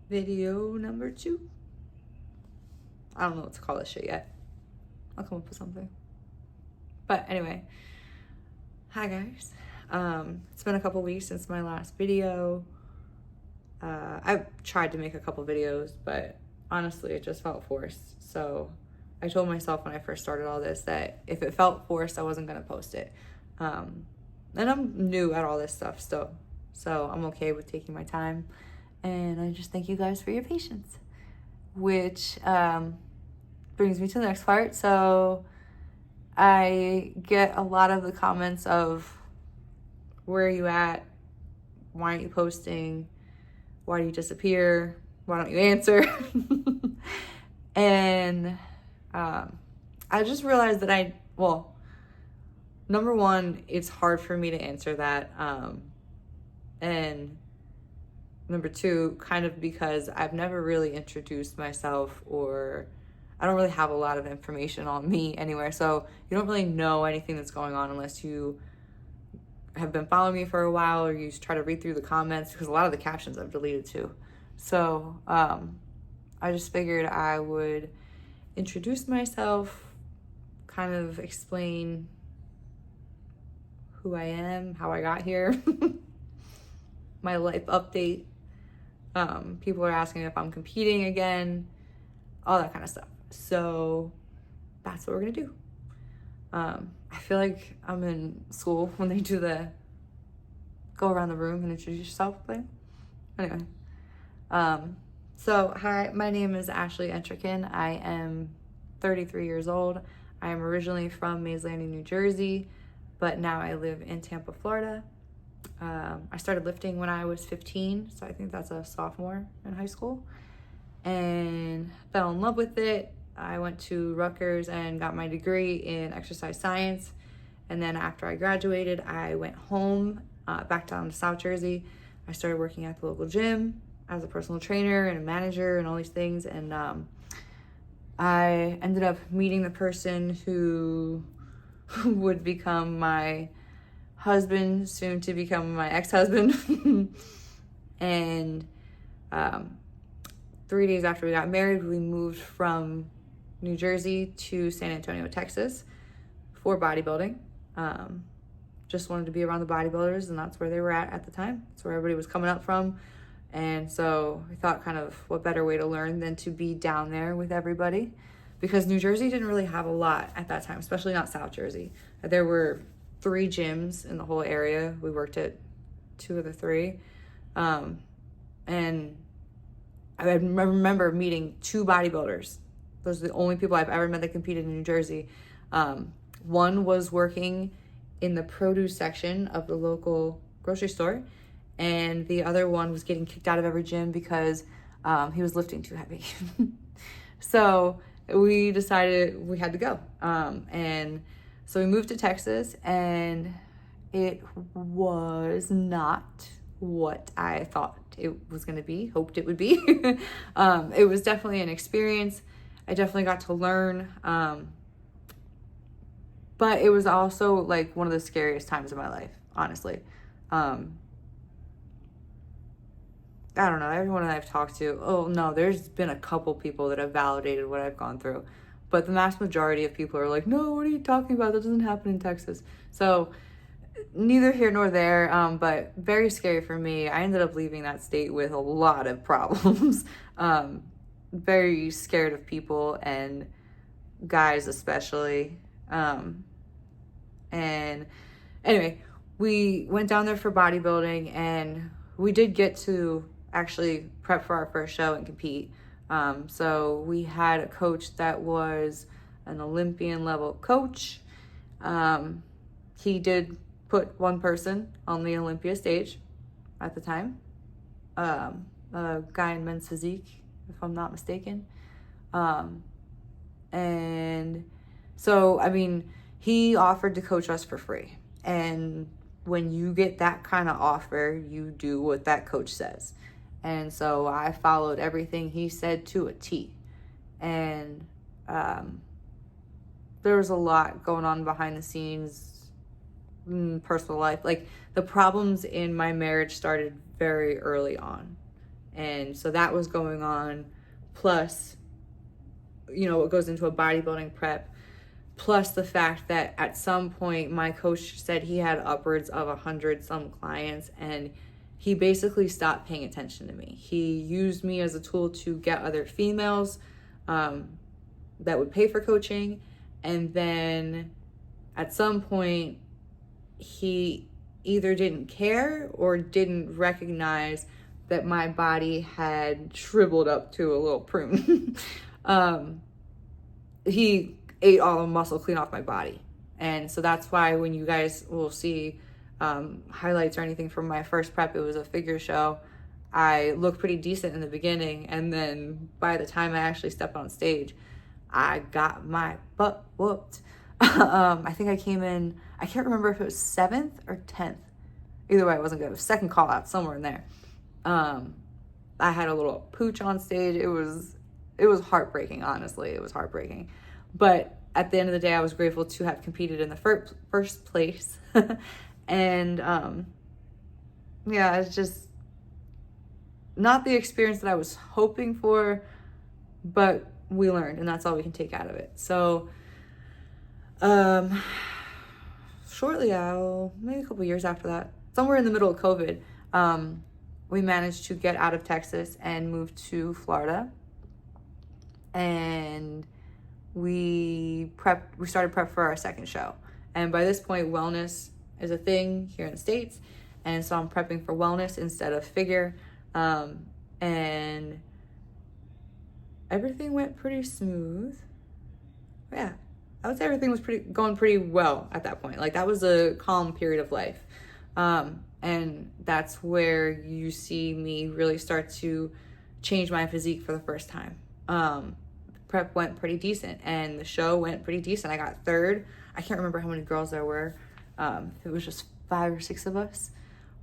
video number 2. I don't know what to call this shit yet. I'll come up with something. But anyway, hi guys. It's been a couple weeks since my last video. I've tried to make a couple videos, but honestly, it just felt forced. So I told myself when I first started all this that if it felt forced, I wasn't going to post it. And I'm new at all this stuff still. So I'm okay with taking my time. And I just thank you guys for your patience. Which brings me to the next part. So I get a lot of the comments of, where are you at? Why aren't you posting? Why do you disappear? Why don't you answer? And I just realized that number one, it's hard for me to answer that. And number two, kind of because I've never really introduced myself, or I don't really have a lot of information on me anywhere. So you don't really know anything that's going on unless you have been following me for a while, or you try to read through the comments, because a lot of the captions I've deleted too. So I just figured I would introduce myself, kind of explain who I am, how I got here, my life update. People are asking if I'm competing again, all that kind of stuff. So that's what we're gonna do. I feel like I'm in school when they do the go around the room and introduce yourself thing. Anyway, so hi, my name is Ashley Entrican. I am 33 years old. I am originally from Mays Landing, New Jersey, but now I live in Tampa, Florida. I started lifting when I was 15, so I think that's a sophomore in high school, and fell in love with it. I went to Rutgers and got my degree in exercise science, and then after I graduated, I went home, back down to South Jersey. I started working at the local gym as a personal trainer and a manager and all these things, and I ended up meeting the person who would become my husband, soon to become my ex-husband. And 3 days after we got married, we moved from New Jersey to San Antonio, Texas for bodybuilding. Just wanted to be around the bodybuilders, and that's where they were at the time. That's where everybody was coming up from. And so I thought, kind of what better way to learn than to be down there with everybody, because New Jersey didn't really have a lot at that time, especially not South Jersey. There were 3 gyms in the whole area. We worked at 2 of the 3. And I remember meeting 2 bodybuilders. Those are the only people I've ever met that competed in New Jersey. One was working in the produce section of the local grocery store, and the other one was getting kicked out of every gym because he was lifting too heavy. So we decided we had to go. And so we moved to Texas, and it was not what I thought it was going to be, hoped it would be. It was definitely an experience. I definitely got to learn. But it was also like one of the scariest times of my life, honestly. I don't know, everyone that I've talked to, there's been a couple people that have validated what I've gone through. But the vast majority of people are like, no, what are you talking about? That doesn't happen in Texas. So neither here nor there, but very scary for me. I ended up leaving that state with a lot of problems. Very scared of people, and guys especially. And anyway, we went down there for bodybuilding, and we did get to actually prep for our first show and compete. So we had a coach that was an Olympian level coach. He did put one person on the Olympia stage at the time, a guy in men's physique, if I'm not mistaken. And so, I mean, he offered to coach us for free. And when you get that kind of offer, you do what that coach says. And so I followed everything he said to a T. And there was a lot going on behind the scenes, personal life. Like, the problems in my marriage started very early on. And so that was going on, plus, what goes into a bodybuilding prep, plus the fact that at some point my coach said he had upwards of 100 some clients, and he basically stopped paying attention to me. He used me as a tool to get other females that would pay for coaching. And then at some point, he either didn't care or didn't recognize that my body had shriveled up to a little prune. He ate all the muscle clean off my body. And so that's why when you guys will see highlights or anything from my first prep, it was a figure show. I looked pretty decent in the beginning, and then by the time I actually stepped on stage, I got my butt whooped. I think I came in, I can't remember if it was 7th or 10th. Either way, it wasn't good. It was second call out, somewhere in there. I had a little pooch on stage. It was heartbreaking, honestly. It was heartbreaking. But at the end of the day, I was grateful to have competed in the first place. And it's just not the experience that I was hoping for, but we learned, and that's all we can take out of it. So shortly maybe a couple years after that, somewhere in the middle of COVID, we managed to get out of Texas and move to Florida. And we started prep for our second show. And by this point, wellness is a thing here in the States. And so I'm prepping for wellness instead of figure. And everything went pretty smooth. Yeah, I would say everything was going pretty well at that point. Like, that was a calm period of life. And that's where you see me really start to change my physique for the first time. Prep went pretty decent, and the show went pretty decent. I got third. I can't remember how many girls there were. It was just 5 or 6 of us,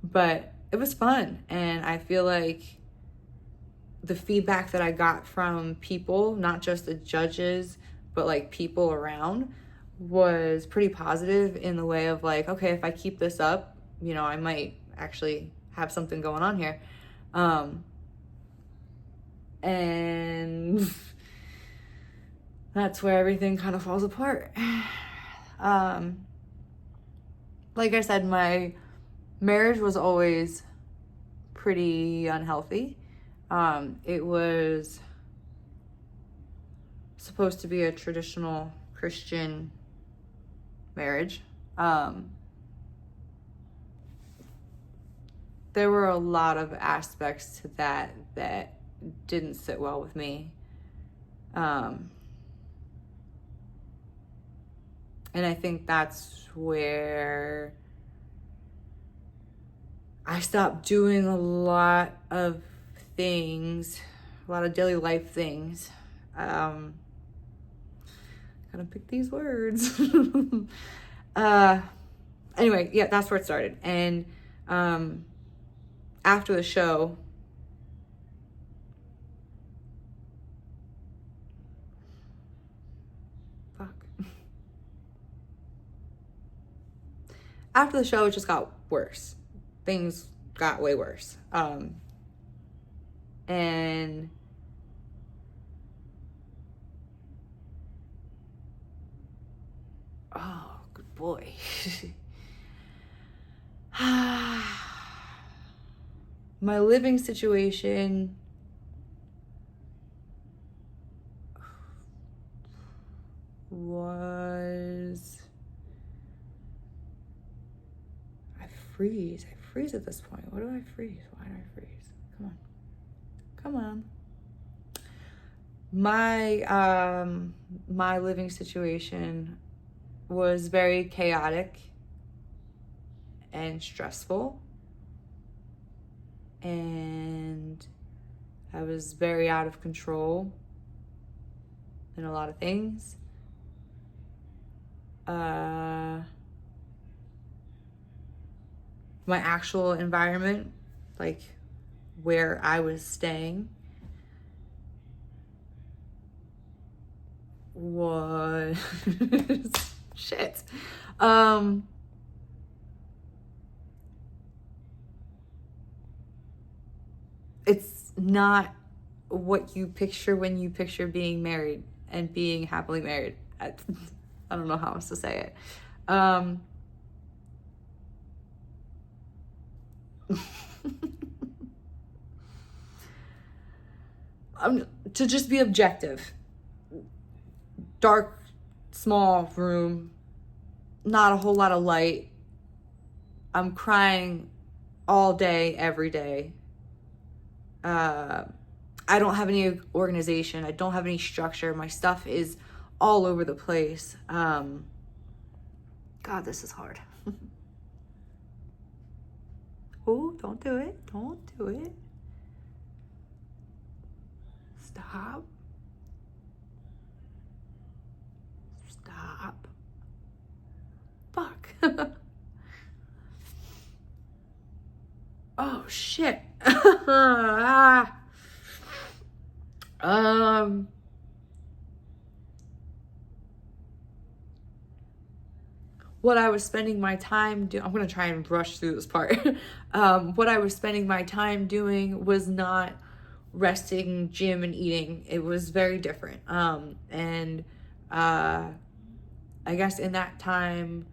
but it was fun. And I feel like the feedback that I got from people, not just the judges, but like people around, was pretty positive in the way of like, okay, if I keep this up, I might actually have something going on here. And that's where everything kind of falls apart. Like I said, my marriage was always pretty unhealthy. It was supposed to be a traditional Christian marriage. There were a lot of aspects to that didn't sit well with me. And I think that's where I stopped doing a lot of things, a lot of daily life things. Gotta pick these words. Anyway, yeah, that's where it started. And after the show, after the show, it just got worse. Things got way worse. And oh, good boy. My living situation was... I freeze at this point. What do I freeze? Why do I freeze? Come on. My living situation was very chaotic and stressful, and I was very out of control in a lot of things. My actual environment, like where I was staying, was shit. it's not what you picture when you picture being married and being happily married. I don't know how else to say it. To just be objective. Dark, small room, not a whole lot of light. I'm crying all day, every day. I don't have any organization. I don't have any structure. My stuff is all over the place. God, this is hard. Oh, don't do it. Don't do it. Stop. Stop. Fuck. Oh, shit. What I was spending my time doing, I'm going to try and rush through this part. What I was spending my time doing was not resting, gym, and eating. It was very different. And I guess in that time,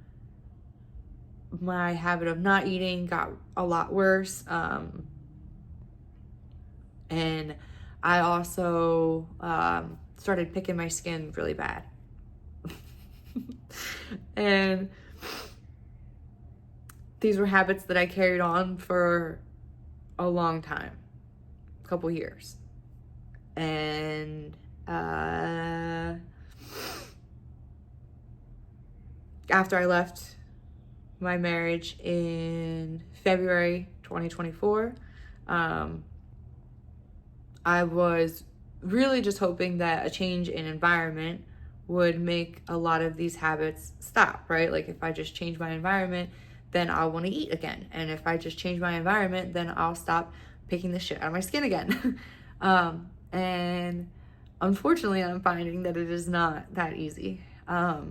my habit of not eating got a lot worse. And I also started picking my skin really bad. And these were habits that I carried on for a long time, a couple years. And after I left my marriage in February 2024, I was really just hoping that a change in environment would make a lot of these habits stop, right? Like if I just change my environment, then I'll want to eat again. And if I just change my environment, then I'll stop picking the shit out of my skin again. And unfortunately, I'm finding that it is not that easy. Fuck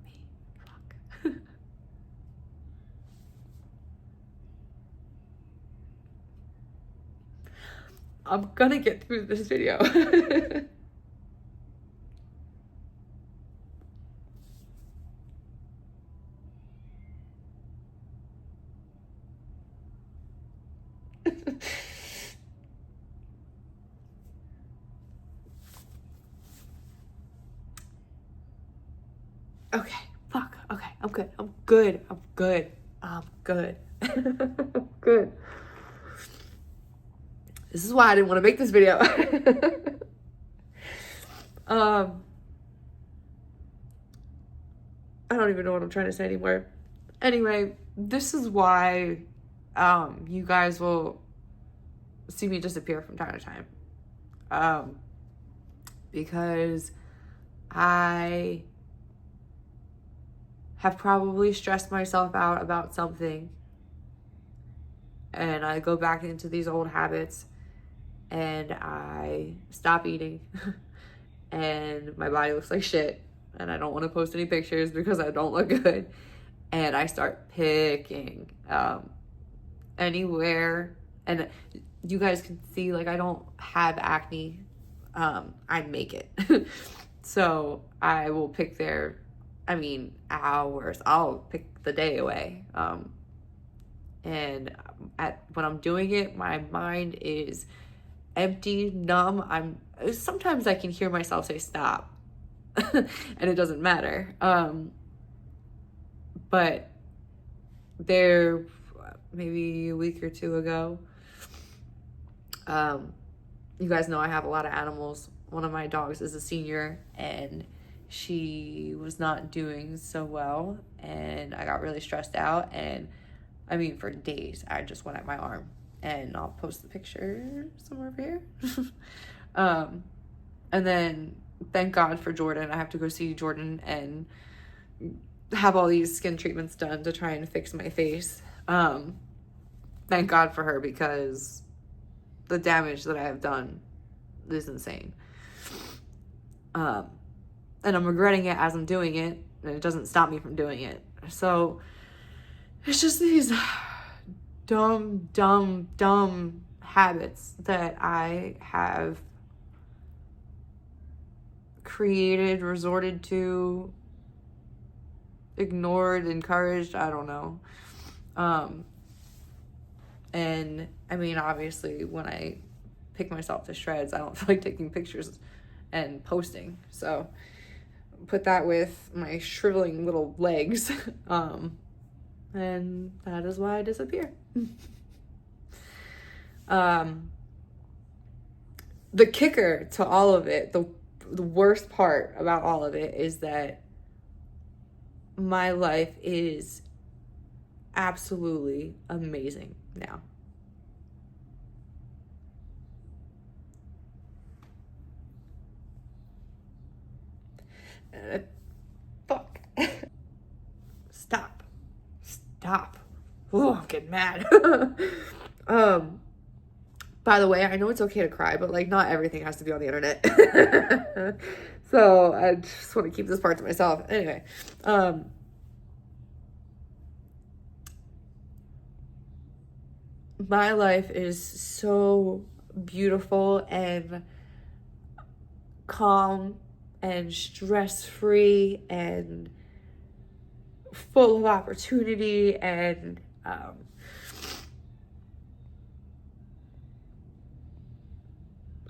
me. Fuck. I'm gonna get through this video. Okay, fuck. Okay, I'm good. I'm good. I'm good. I'm good. I'm good. This is why I didn't want to make this video. I don't even know what I'm trying to say anymore. Anyway, this is why you guys will see me disappear from time to time. Because I have probably stressed myself out about something, and I go back into these old habits, and I stop eating, and my body looks like shit, and I don't want to post any pictures because I don't look good, and I start picking anywhere, and you guys can see, like, I don't have acne. I make it. So I will pick there, hours. I'll pick the day away. And when I'm doing it, my mind is empty, numb. Sometimes I can hear myself say stop, and it doesn't matter. But there, maybe a week or two ago, you guys know I have a lot of animals. One of my dogs is a senior, and she was not doing so well, and I got really stressed out, and for days I just went at my arm, and I'll post the picture somewhere over here. And then thank God for Jordan. I have to go see Jordan and have all these skin treatments done to try and fix my face. Thank God for her, because the damage that I have done is insane. And I'm regretting it as I'm doing it, and it doesn't stop me from doing it. So it's just these dumb habits that I have created, resorted to, ignored, encouraged, I don't know. And I mean, obviously, when I pick myself to shreds, I don't feel like taking pictures and posting. So put that with my shriveling little legs. And that is why I disappear. The kicker to all of it, the worst part about all of it is that my life is absolutely amazing now. Fuck. Stop. Oh, I'm getting mad. By the way, I know it's okay to cry, but like not everything has to be on the internet. So I just want to keep this part to myself. Anyway, my life is so beautiful and calm and stress-free and full of opportunity, and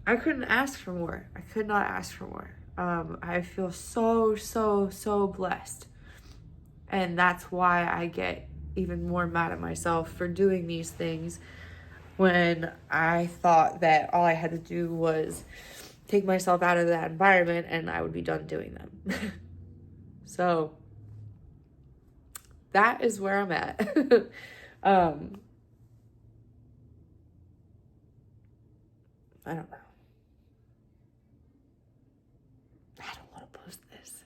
I couldn't ask for more. I could not ask for more. I feel so blessed. And that's why I get even more mad at myself for doing these things when I thought that all I had to do was take myself out of that environment and I would be done doing them. So that is where I'm at. I don't know. I don't want to post this.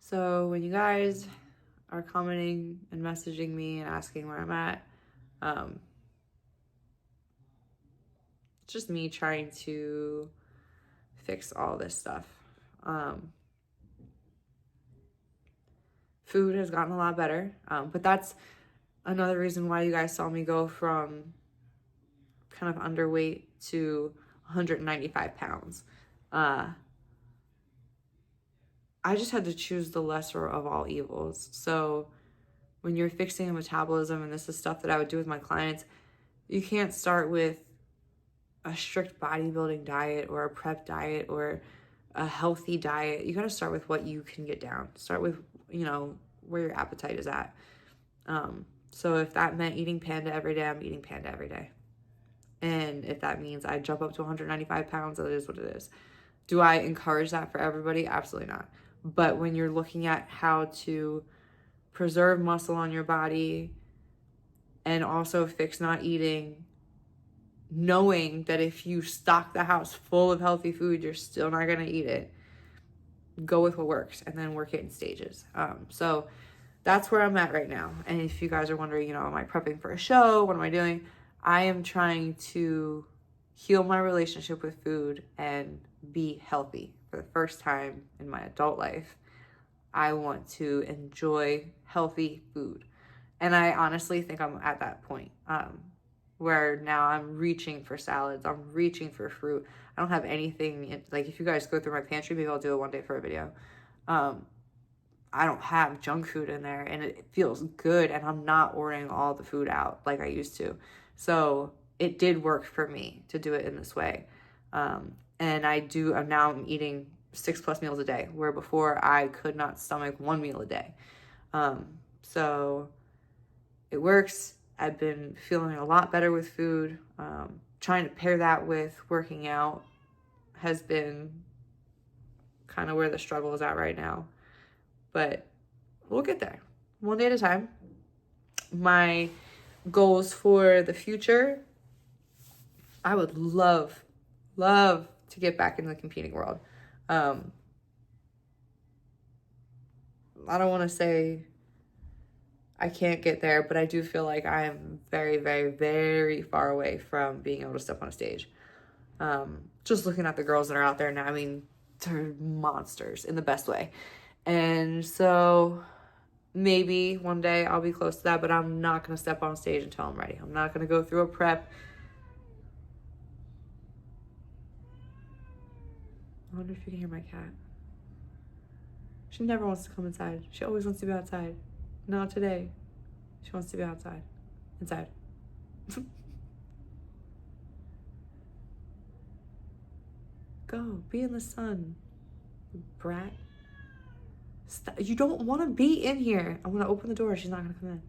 So when you guys are commenting and messaging me and asking where I'm at, it's just me trying to fix all this stuff. Food has gotten a lot better, but that's another reason why you guys saw me go from kind of underweight to 195 pounds. I just had to choose the lesser of all evils. So when you're fixing a metabolism, and this is stuff that I would do with my clients, you can't start with a strict bodybuilding diet or a prep diet or a healthy diet. You got to start with what you can get down. Start with, where your appetite is at. So if that meant eating Panda every day, I'm eating Panda every day. And if that means I jump up to 195 pounds, that is what it is. Do I encourage that for everybody? Absolutely not. But when you're looking at how to preserve muscle on your body and also fix not eating, knowing that if you stock the house full of healthy food, you're still not going to eat it, go with what works and then work it in stages. So that's where I'm at right now. And if you guys are wondering, am I prepping for a show? What am I doing? I am trying to heal my relationship with food and be healthy for the first time in my adult life. I want to enjoy healthy food. And I honestly think I'm at that point where now I'm reaching for salads. I'm reaching for fruit. I don't have anything, like if you guys go through my pantry, maybe I'll do it one day for a video. I don't have junk food in there and it feels good, and I'm not ordering all the food out like I used to. So it did work for me to do it in this way. And now I'm eating 6+ meals a day, where before I could not stomach 1 meal a day. So it works. I've been feeling a lot better with food. Trying to pair that with working out has been kind of where the struggle is at right now. But we'll get there, one day at a time. My goals for the future, I would love to get back into the competing world. I don't want to say I can't get there, but I do feel like I am very, very, very far away from being able to step on a stage. Just looking at the girls that are out there now, I mean, they're monsters in the best way. And so maybe one day I'll be close to that, but I'm not going to step on stage until I'm ready. I'm not going to go through a prep. I wonder if you can hear my cat. She never wants to come inside. She always wants to be outside. Not today. She wants to be outside. Inside. Go. Be in the sun. Brat. Stop. You don't want to be in here. I'm going to open the door. She's not going to come in.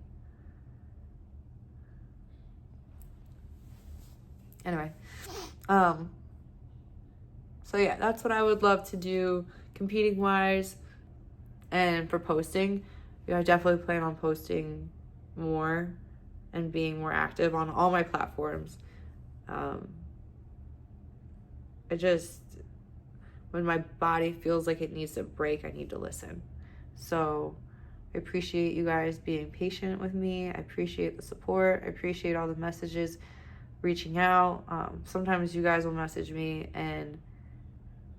Anyway. So yeah, that's what I would love to do competing wise. And for posting, I definitely plan on posting more and being more active on all my platforms. When my body feels like it needs a break, I need to listen. So I appreciate you guys being patient with me. I appreciate the support. I appreciate all the messages, reaching out. Sometimes you guys will message me and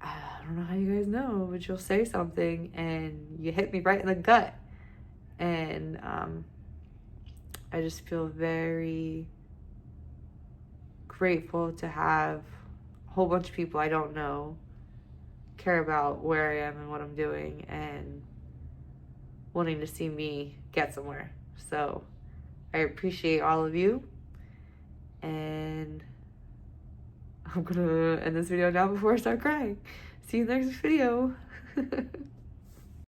I don't know how you guys know, but you'll say something and you hit me right in the gut. And I just feel very grateful to have a whole bunch of people I don't know care about where I am and what I'm doing and wanting to see me get somewhere. So I appreciate all of you. And I'm gonna end this video now before I start crying. See you in the next video.